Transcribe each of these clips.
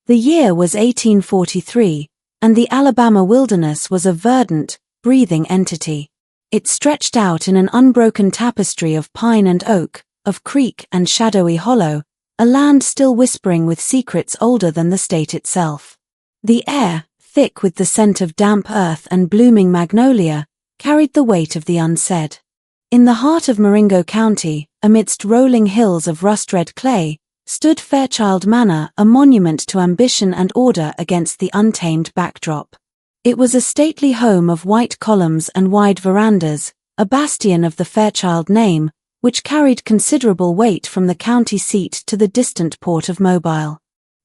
The year was 1843, and the Alabama wilderness was a verdant, breathing entity. It stretched out in an unbroken tapestry of pine and oak, of creek and shadowy hollow, a land still whispering with secrets older than the state itself. The air, thick with the scent of damp earth and blooming magnolia, carried the weight of the unsaid. In the heart of Marengo County, amidst rolling hills of rust-red clay, stood Fairchild Manor, a monument to ambition and order against the untamed backdrop. It was a stately home of white columns and wide verandas, a bastion of the Fairchild name, which carried considerable weight from the county seat to the distant port of Mobile.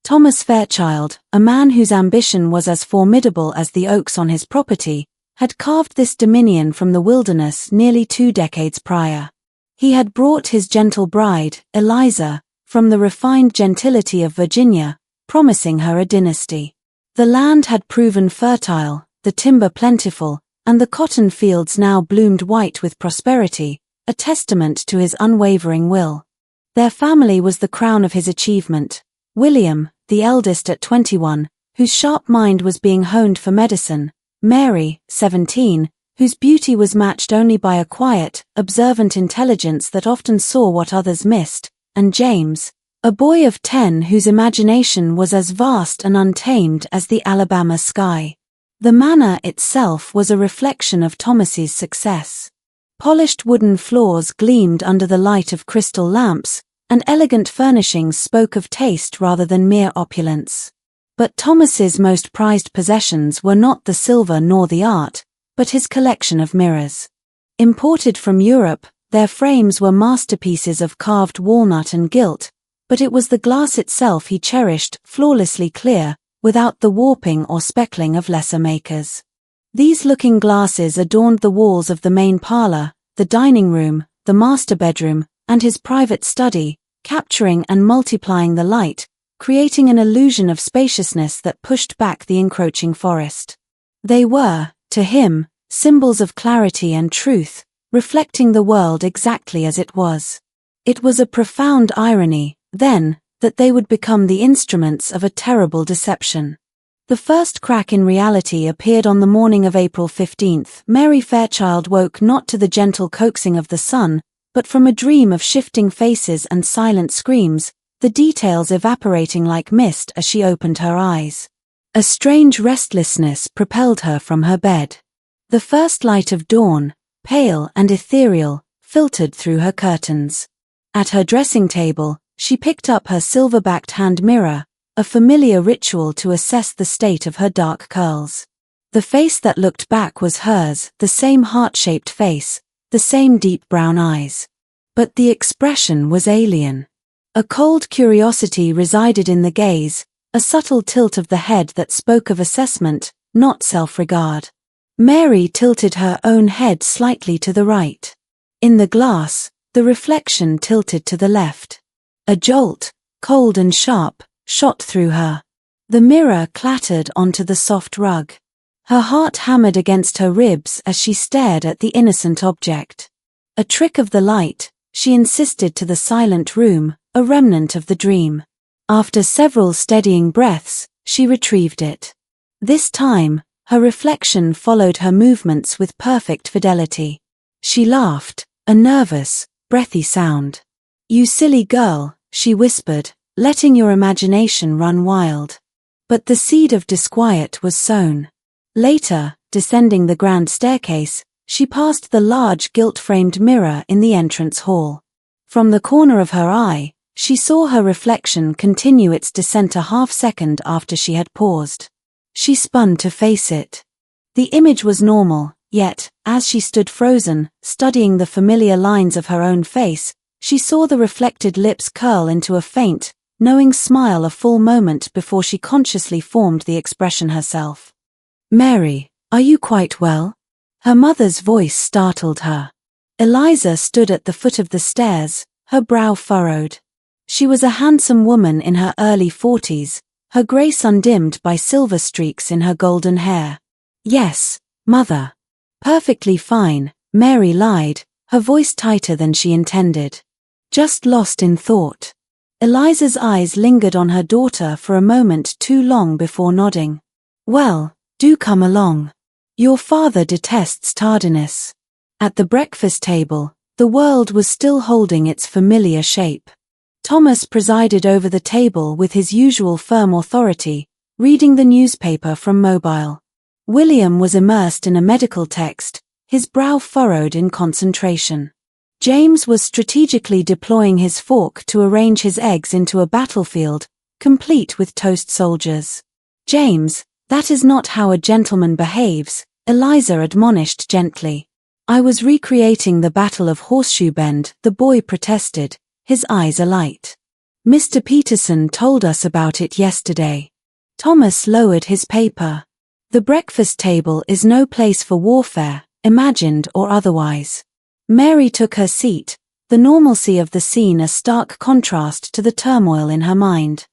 Thomas Fairchild, a man whose ambition was as formidable as the oaks on his property, had carved this dominion from the wilderness nearly 2 decades prior. He had brought his gentle bride, Eliza, from the refined gentility of Virginia, promising her a dynasty. The land had proven fertile, the timber plentiful, and the cotton fields now bloomed white with prosperity, a testament to his unwavering will. Their family was the crown of his achievement. William, the eldest at 21, whose sharp mind was being honed for medicine; Mary, 17, whose beauty was matched only by a quiet, observant intelligence that often saw what others missed; and James, a boy of 10 whose imagination was as vast and untamed as the Alabama sky. The manor itself was a reflection of Thomas's success. Polished wooden floors gleamed under the light of crystal lamps, and elegant furnishings spoke of taste rather than mere opulence. But Thomas's most prized possessions were not the silver nor the art, but his collection of mirrors. Imported from Europe, their frames were masterpieces of carved walnut and gilt, but it was the glass itself he cherished, flawlessly clear, without the warping or speckling of lesser makers. These looking glasses adorned the walls of the main parlor, the dining room, the master bedroom, and his private study, capturing and multiplying the light, creating an illusion of spaciousness that pushed back the encroaching forest. They were, to him, symbols of clarity and truth, reflecting the world exactly as it was. It was a profound irony, then, that they would become the instruments of a terrible deception. The first crack in reality appeared on the morning of April 15. Mary Fairchild woke not to the gentle coaxing of the sun, but from a dream of shifting faces and silent screams, the details evaporating like mist as she opened her eyes. A strange restlessness propelled her from her bed. The first light of dawn, pale and ethereal, filtered through her curtains. At her dressing table, she picked up her silver-backed hand mirror, a familiar ritual to assess the state of her dark curls. The face that looked back was hers, the same heart-shaped face, the same deep brown eyes. But the expression was alien. A cold curiosity resided in the gaze, a subtle tilt of the head that spoke of assessment, not self-regard. Mary tilted her own head slightly to the right. In the glass, the reflection tilted to the left. A jolt, cold and sharp, shot through her. The mirror clattered onto the soft rug. Her heart hammered against her ribs as she stared at the innocent object. A trick of the light, she insisted, to the silent room, a remnant of the dream. After several steadying breaths, she retrieved it. This time, her reflection followed her movements with perfect fidelity. She laughed, a nervous, breathy sound. "You silly girl," she whispered, letting your imagination run wild. But the seed of disquiet was sown. Later, descending the grand staircase, she passed the large gilt-framed mirror in the entrance hall. From the corner of her eye, she saw her reflection continue its descent a half-second after she had paused. She spun to face it. The image was normal, yet, as she stood frozen, studying the familiar lines of her own face, she saw the reflected lips curl into a faint, knowing smile a full moment before she consciously formed the expression herself. "Mary, are you quite well?" Her mother's voice startled her. Eliza stood at the foot of the stairs, her brow furrowed. She was a handsome woman in her early 40s, her grace undimmed by silver streaks in her golden hair. "Yes, mother. Perfectly fine," Mary lied, her voice tighter than she intended. "Just lost in thought." Eliza's eyes lingered on her daughter for a moment too long before nodding. Well, do come along. Your father detests tardiness. At the breakfast table, the world was still holding its familiar shape. Thomas presided over the table with his usual firm authority, reading the newspaper from mobile. William was immersed in a medical text, his brow furrowed in concentration. James was strategically deploying his fork to arrange his eggs into a battlefield, complete with toast soldiers. James, that is not how a gentleman behaves, Eliza admonished gently. I was recreating the Battle of Horseshoe Bend, the boy protested, his eyes alight. Mr. Peterson told us about it yesterday. Thomas lowered his paper. The breakfast table is no place for warfare, imagined or otherwise. Mary took her seat, the normalcy of the scene a stark contrast to the turmoil in her mind.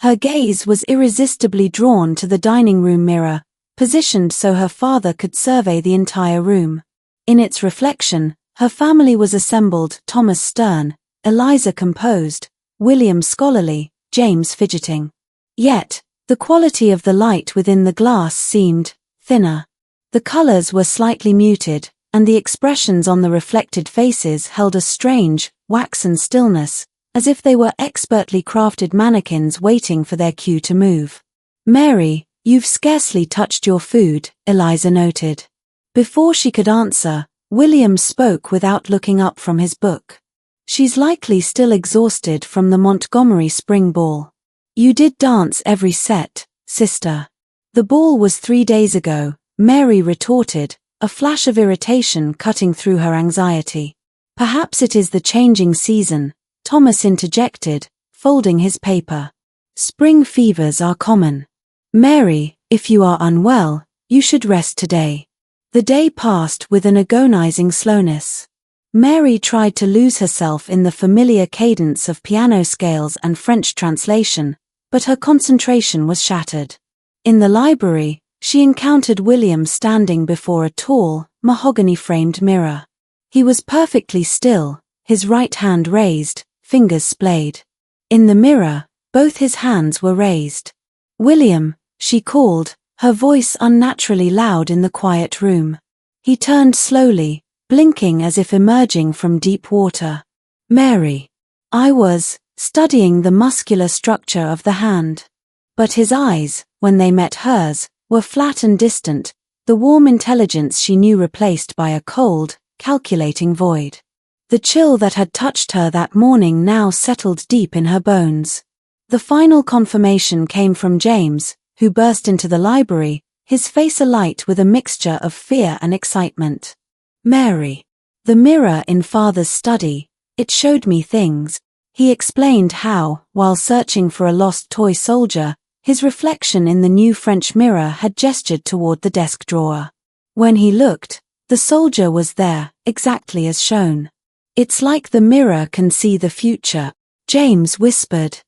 Her gaze was irresistibly drawn to the dining room mirror, positioned so her father could survey the entire room. In its reflection, her family was assembled, Thomas stern, Eliza composed, William scholarly, James fidgeting. Yet, the quality of the light within the glass seemed thinner. The colors were slightly muted, and the expressions on the reflected faces held a strange, waxen stillness, as if they were expertly crafted mannequins waiting for their cue to move. Mary, you've scarcely touched your food, Eliza noted. Before she could answer, William spoke without looking up from his book. She's likely still exhausted from the Montgomery spring ball. You did dance every set, sister. The ball was 3 days ago, Mary retorted, a flash of irritation cutting through her anxiety. Perhaps it is the changing season, Thomas interjected, folding his paper. Spring fevers are common. Mary, if you are unwell, you should rest today. The day passed with an agonizing slowness. Mary tried to lose herself in the familiar cadence of piano scales and French translation, but her concentration was shattered. In the library, she encountered William standing before a tall, mahogany-framed mirror. He was perfectly still, his right hand raised, fingers splayed. In the mirror, both his hands were raised. William, she called, her voice unnaturally loud in the quiet room. He turned slowly, blinking as if emerging from deep water. Mary. I was studying the muscular structure of the hand. But his eyes, when they met hers, were flat and distant, the warm intelligence she knew replaced by a cold, calculating void. The chill that had touched her that morning now settled deep in her bones. The final confirmation came from James, who burst into the library, his face alight with a mixture of fear and excitement. Mary. The mirror in Father's study, it showed me things. He explained how, while searching for a lost toy soldier, his reflection in the new French mirror had gestured toward the desk drawer. When he looked, the soldier was there, exactly as shown. It's like the mirror can see the future, James whispered.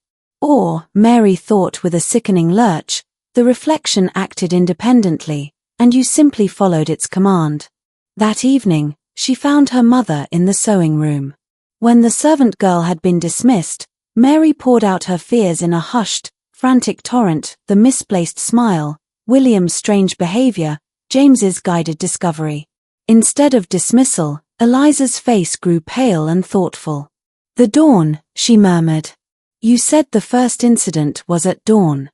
Or, Mary thought with a sickening lurch, the reflection acted independently, and you simply followed its command. That evening, she found her mother in the sewing room. When the servant girl had been dismissed, Mary poured out her fears in a hushed, frantic torrent, the misplaced smile, William's strange behavior, James's guided discovery. Instead of dismissal, Eliza's face grew pale and thoughtful. The dawn, she murmured. You said the first incident was at dawn.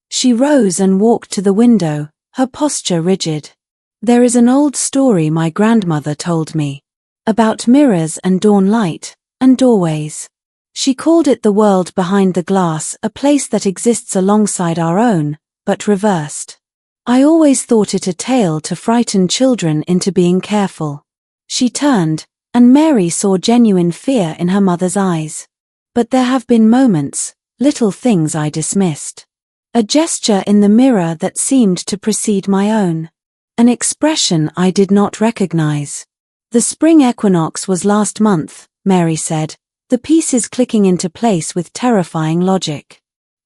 She rose and walked to the window, her posture rigid. There is an old story my grandmother told me. About mirrors and dawn light, and doorways. She called it the world behind the glass, a place that exists alongside our own, but reversed. I always thought it a tale to frighten children into being careful. She turned, and Mary saw genuine fear in her mother's eyes. But there have been moments, little things I dismissed. A gesture in the mirror that seemed to precede my own. An expression I did not recognize. The spring equinox was last month, Mary said, the pieces clicking into place with terrifying logic.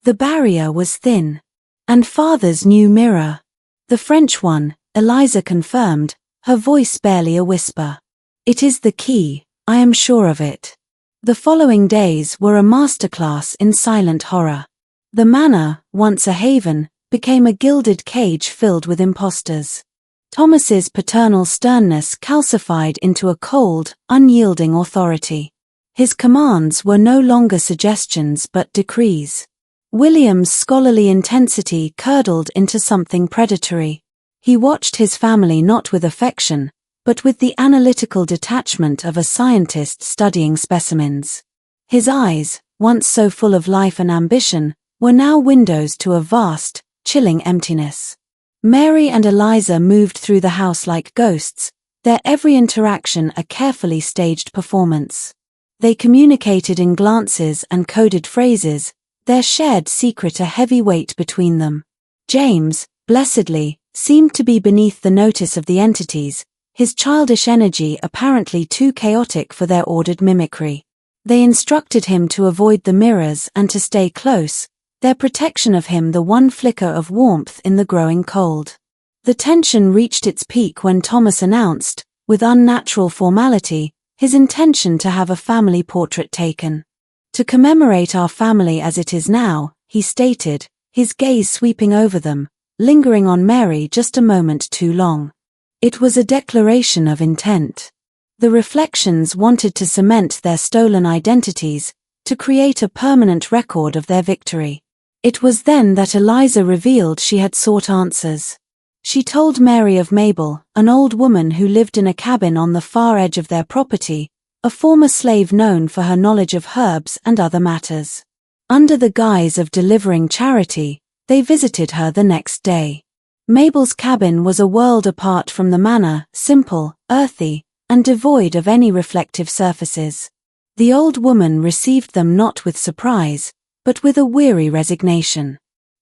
The barrier was thin. And Father's new mirror. The French one, Eliza confirmed, her voice barely a whisper. It is the key, I am sure of it. The following days were a masterclass in silent horror. The manor, once a haven, became a gilded cage filled with impostors. Thomas's paternal sternness calcified into a cold, unyielding authority. His commands were no longer suggestions but decrees. William's scholarly intensity curdled into something predatory. He watched his family not with affection, but with the analytical detachment of a scientist studying specimens. His eyes, once so full of life and ambition, were now windows to a vast, chilling emptiness. Mary and Eliza moved through the house like ghosts, their every interaction a carefully staged performance. They communicated in glances and coded phrases, their shared secret a heavy weight between them. James, blessedly, seemed to be beneath the notice of the entities, his childish energy apparently too chaotic for their ordered mimicry. They instructed him to avoid the mirrors and to stay close, their protection of him the one flicker of warmth in the growing cold. The tension reached its peak when Thomas announced, with unnatural formality, his intention to have a family portrait taken. "To commemorate our family as it is now," he stated, his gaze sweeping over them, lingering on Mary just a moment too long. It was a declaration of intent. The Reflections wanted to cement their stolen identities, to create a permanent record of their victory. It was then that Eliza revealed she had sought answers. She told Mary of Mabel, an old woman who lived in a cabin on the far edge of their property, a former slave known for her knowledge of herbs and other matters. Under the guise of delivering charity, they visited her the next day. Mabel's cabin was a world apart from the manor, simple, earthy, and devoid of any reflective surfaces. The old woman received them not with surprise, but with a weary resignation.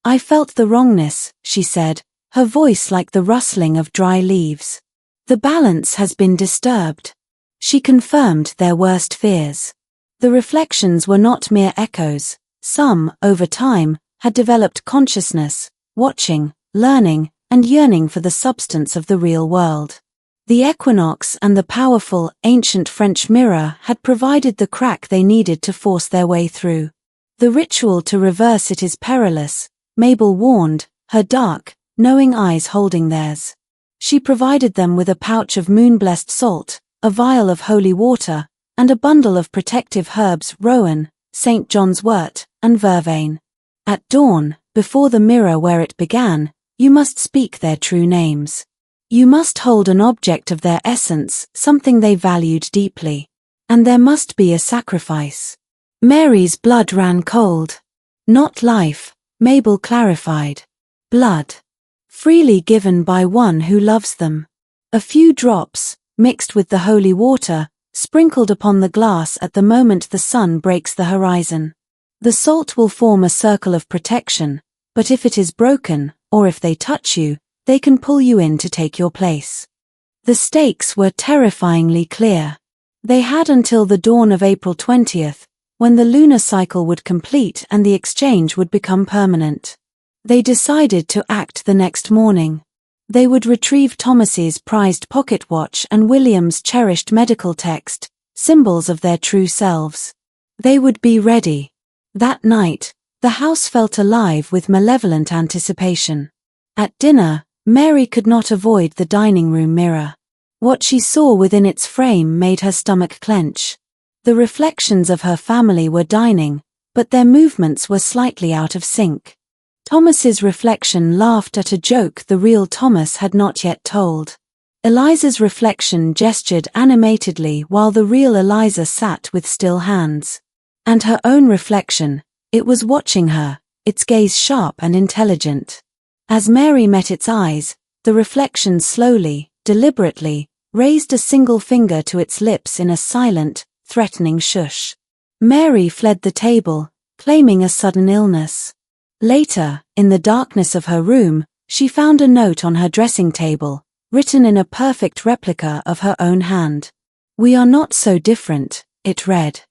"I felt the wrongness," she said, her voice like the rustling of dry leaves. "The balance has been disturbed." She confirmed their worst fears. The Reflections were not mere echoes. Some, over time, had developed consciousness, watching, learning, and yearning for the substance of the real world. The equinox and the powerful, ancient French mirror had provided the crack they needed to force their way through. The ritual to reverse it is perilous, Mabel warned, her dark, knowing eyes holding theirs. She provided them with a pouch of moon-blessed salt, a vial of holy water, and a bundle of protective herbs rowan, St. John's wort, and vervain. At dawn, before the mirror where it began, you must speak their true names. You must hold an object of their essence, something they valued deeply. And there must be a sacrifice. Mary's blood ran cold. Not life, Mabel clarified. Blood. Freely given by one who loves them. A few drops, mixed with the holy water, sprinkled upon the glass at the moment the sun breaks the horizon. The salt will form a circle of protection, but if it is broken, or if they touch you, they can pull you in to take your place. The stakes were terrifyingly clear. They had until the dawn of April 20th, when the lunar cycle would complete and the exchange would become permanent. They decided to act the next morning. They would retrieve Thomas's prized pocket watch and William's cherished medical text, symbols of their true selves. They would be ready. That night, the house felt alive with malevolent anticipation. At dinner, Mary could not avoid the dining room mirror. What she saw within its frame made her stomach clench. The Reflections of her family were dining, but their movements were slightly out of sync. Thomas's reflection laughed at a joke the real Thomas had not yet told. Eliza's reflection gestured animatedly while the real Eliza sat with still hands. And her own reflection, it was watching her, its gaze sharp and intelligent. As Mary met its eyes, the reflection slowly, deliberately, raised a single finger to its lips in a silent, threatening shush. Mary fled the table, claiming a sudden illness. Later, in the darkness of her room, she found a note on her dressing table, written in a perfect replica of her own hand. "We are not so different," it read.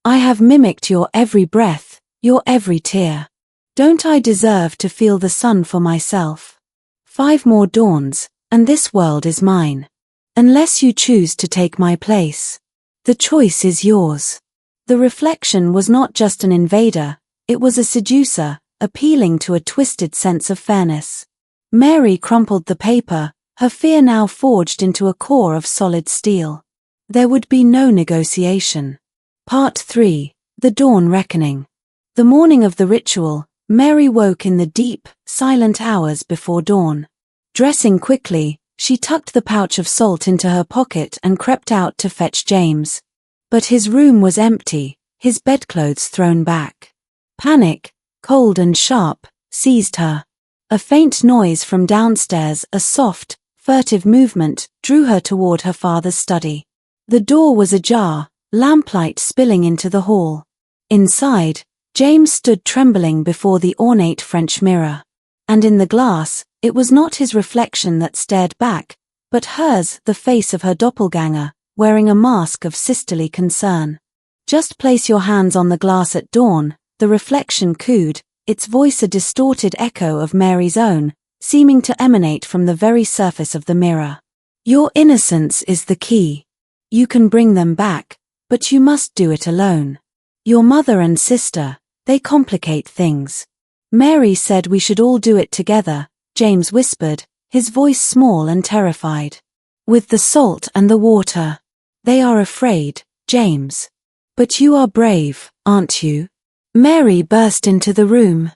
"I have mimicked your every breath, your every tear. Don't I deserve to feel the sun for myself? 5 more dawns, and this world is mine. Unless you choose to take my place. The choice is yours." The reflection was not just an invader, it was a seducer, appealing to a twisted sense of fairness. Mary crumpled the paper, her fear now forged into a core of solid steel. There would be no negotiation. Part 3. The Dawn Reckoning. The morning of the ritual, Mary woke in the deep, silent hours before dawn. Dressing quickly, she tucked the pouch of salt into her pocket and crept out to fetch James. But his room was empty, his bedclothes thrown back. Panic, cold and sharp, seized her. A faint noise from downstairs, a soft, furtive movement, drew her toward her father's study. The door was ajar, lamplight spilling into the hall. Inside, James stood trembling before the ornate French mirror. And in the glass, it was not his reflection that stared back, but hers, the face of her doppelganger, wearing a mask of sisterly concern. "Just place your hands on the glass at dawn," the reflection cooed, its voice a distorted echo of Mary's own, seeming to emanate from the very surface of the mirror. "Your innocence is the key. You can bring them back, but you must do it alone. Your mother and sister, they complicate things." "Mary said we should all do it together," James whispered, his voice small and terrified. "With the salt and the water. They are afraid, James. But you are brave, aren't you?" Mary burst into the room.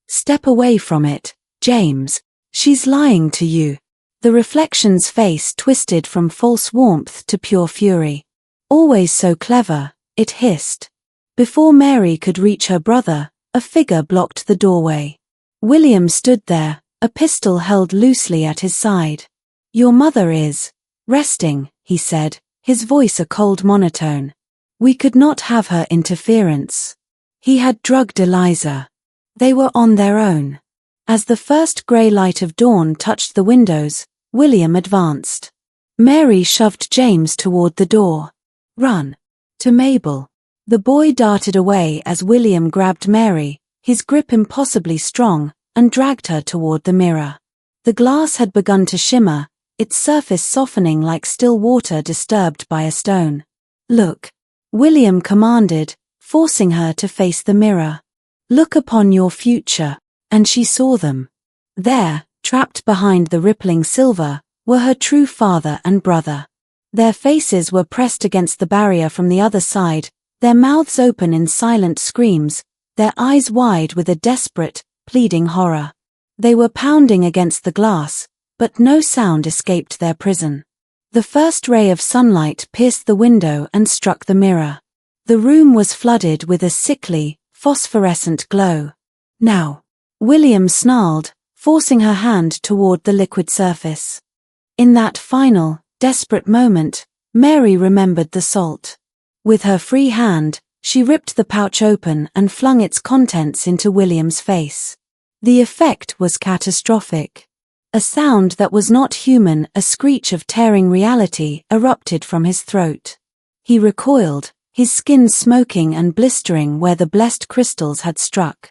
"Step away from it, James. She's lying to you." The reflection's face twisted from false warmth to pure fury. "Always so clever," it hissed. Before Mary could reach her brother, a figure blocked the doorway. William stood there, a pistol held loosely at his side. "Your mother is resting," he said, his voice a cold monotone. "We could not have her interference." He had drugged Eliza. They were on their own. As the first grey light of dawn touched the windows, William advanced. Mary shoved James toward the door. "Run. To Mabel." The boy darted away as William grabbed Mary, his grip impossibly strong, and dragged her toward the mirror. The glass had begun to shimmer, its surface softening like still water disturbed by a stone. "Look," William commanded, forcing her to face the mirror. "Look upon your future." And she saw them. There, trapped behind the rippling silver, were her true father and brother. Their faces were pressed against the barrier from the other side, their mouths open in silent screams, their eyes wide with a desperate, pleading horror. They were pounding against the glass, but no sound escaped their prison. The first ray of sunlight pierced the window and struck the mirror. The room was flooded with a sickly, phosphorescent glow. "Now," William snarled, forcing her hand toward the liquid surface. In that final, desperate moment, Mary remembered the salt. With her free hand, she ripped the pouch open and flung its contents into William's face. The effect was catastrophic. A sound that was not human, a screech of tearing reality, erupted from his throat. He recoiled, his skin smoking and blistering where the blessed crystals had struck.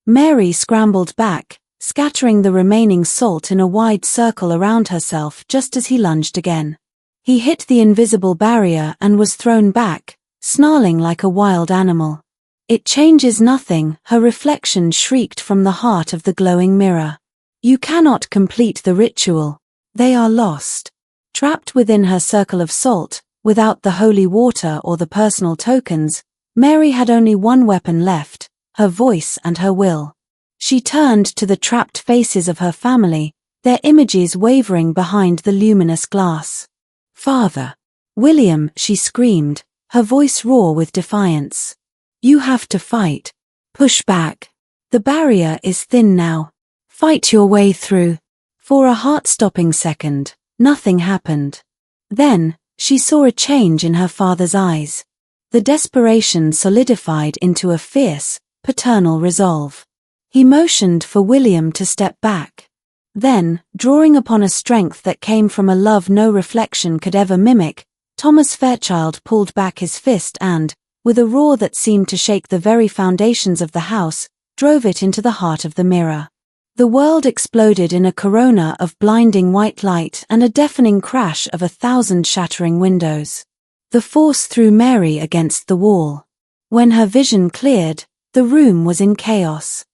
Mary scrambled back, scattering the remaining salt in a wide circle around herself just as he lunged again. He hit the invisible barrier and was thrown back, snarling like a wild animal. "It changes nothing," her reflection shrieked from the heart of the glowing mirror. "You cannot complete the ritual. They are lost." Trapped within her circle of salt, without the holy water or the personal tokens, Mary had only one weapon left, her voice and her will. She turned to the trapped faces of her family, their images wavering behind the luminous glass. "Father." "William," she screamed, her voice raw with defiance. "You have to fight. Push back. The barrier is thin now. Fight your way through." For a heart-stopping second, nothing happened. Then, she saw a change in her father's eyes. The desperation solidified into a fierce, paternal resolve. He motioned for William to step back. Then, drawing upon a strength that came from a love no reflection could ever mimic, Thomas Fairchild pulled back his fist and, with a roar that seemed to shake the very foundations of the house, drove it into the heart of the mirror. The world exploded in a corona of blinding white light and a deafening crash of 1,000 shattering windows. The force threw Mary against the wall. When her vision cleared, the room was in chaos.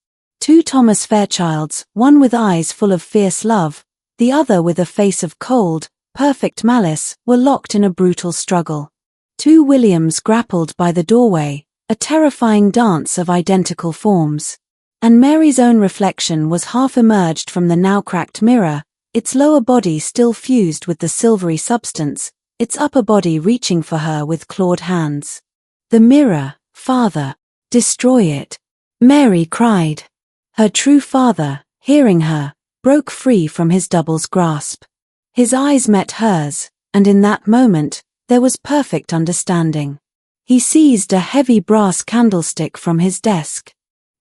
Two Thomas Fairchilds, one with eyes full of fierce love, the other with a face of cold, perfect malice, were locked in a brutal struggle. Two Williams grappled by the doorway, a terrifying dance of identical forms. And Mary's own reflection was half emerged from the now cracked mirror, its lower body still fused with the silvery substance, its upper body reaching for her with clawed hands. "The mirror, Father! Destroy it!" Mary cried. Her true father, hearing her, broke free from his double's grasp. His eyes met hers, and in that moment, there was perfect understanding. He seized a heavy brass candlestick from his desk.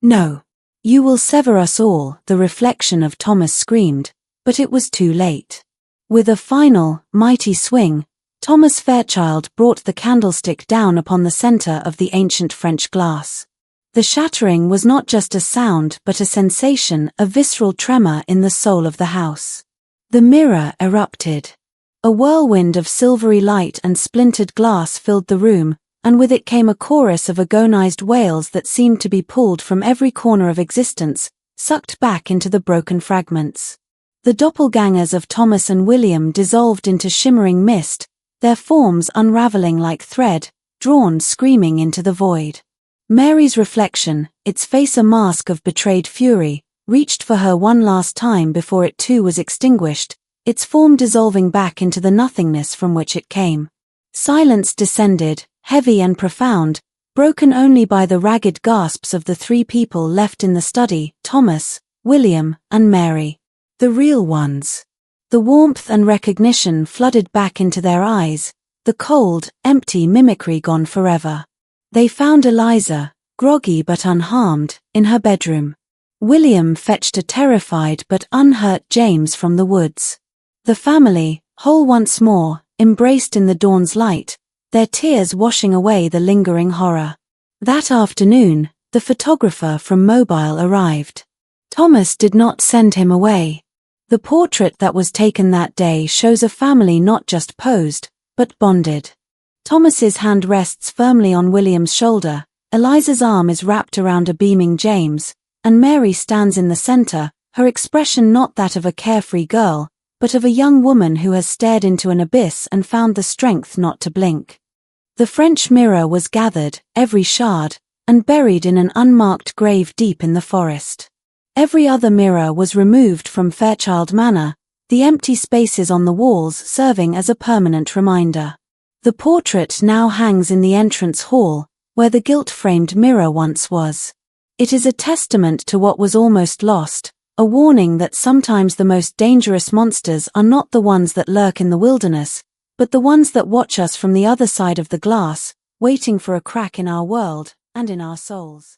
"No! You will sever us all," the reflection of Thomas screamed, but it was too late. With a final, mighty swing, Thomas Fairchild brought the candlestick down upon the center of the ancient French glass. The shattering was not just a sound but a sensation, a visceral tremor in the soul of the house. The mirror erupted. A whirlwind of silvery light and splintered glass filled the room, and with it came a chorus of agonized wails that seemed to be pulled from every corner of existence, sucked back into the broken fragments. The doppelgangers of Thomas and William dissolved into shimmering mist, their forms unraveling like thread, drawn screaming into the void. Mary's reflection, its face a mask of betrayed fury, reached for her one last time before it too was extinguished, its form dissolving back into the nothingness from which it came. Silence descended, heavy and profound, broken only by the ragged gasps of the three people left in the study, Thomas, William, and Mary. The real ones. The warmth and recognition flooded back into their eyes, the cold, empty mimicry gone forever. They found Eliza, groggy but unharmed, in her bedroom. William fetched a terrified but unhurt James from the woods. The family, whole once more, embraced in the dawn's light, their tears washing away the lingering horror. That afternoon, the photographer from Mobile arrived. Thomas did not send him away. The portrait that was taken that day shows a family not just posed, but bonded. Thomas's hand rests firmly on William's shoulder, Eliza's arm is wrapped around a beaming James, and Mary stands in the center, her expression not that of a carefree girl, but of a young woman who has stared into an abyss and found the strength not to blink. The French mirror was gathered, every shard, and buried in an unmarked grave deep in the forest. Every other mirror was removed from Fairchild Manor, the empty spaces on the walls serving as a permanent reminder. The portrait now hangs in the entrance hall, where the gilt-framed mirror once was. It is a testament to what was almost lost, a warning that sometimes the most dangerous monsters are not the ones that lurk in the wilderness, but the ones that watch us from the other side of the glass, waiting for a crack in our world and in our souls.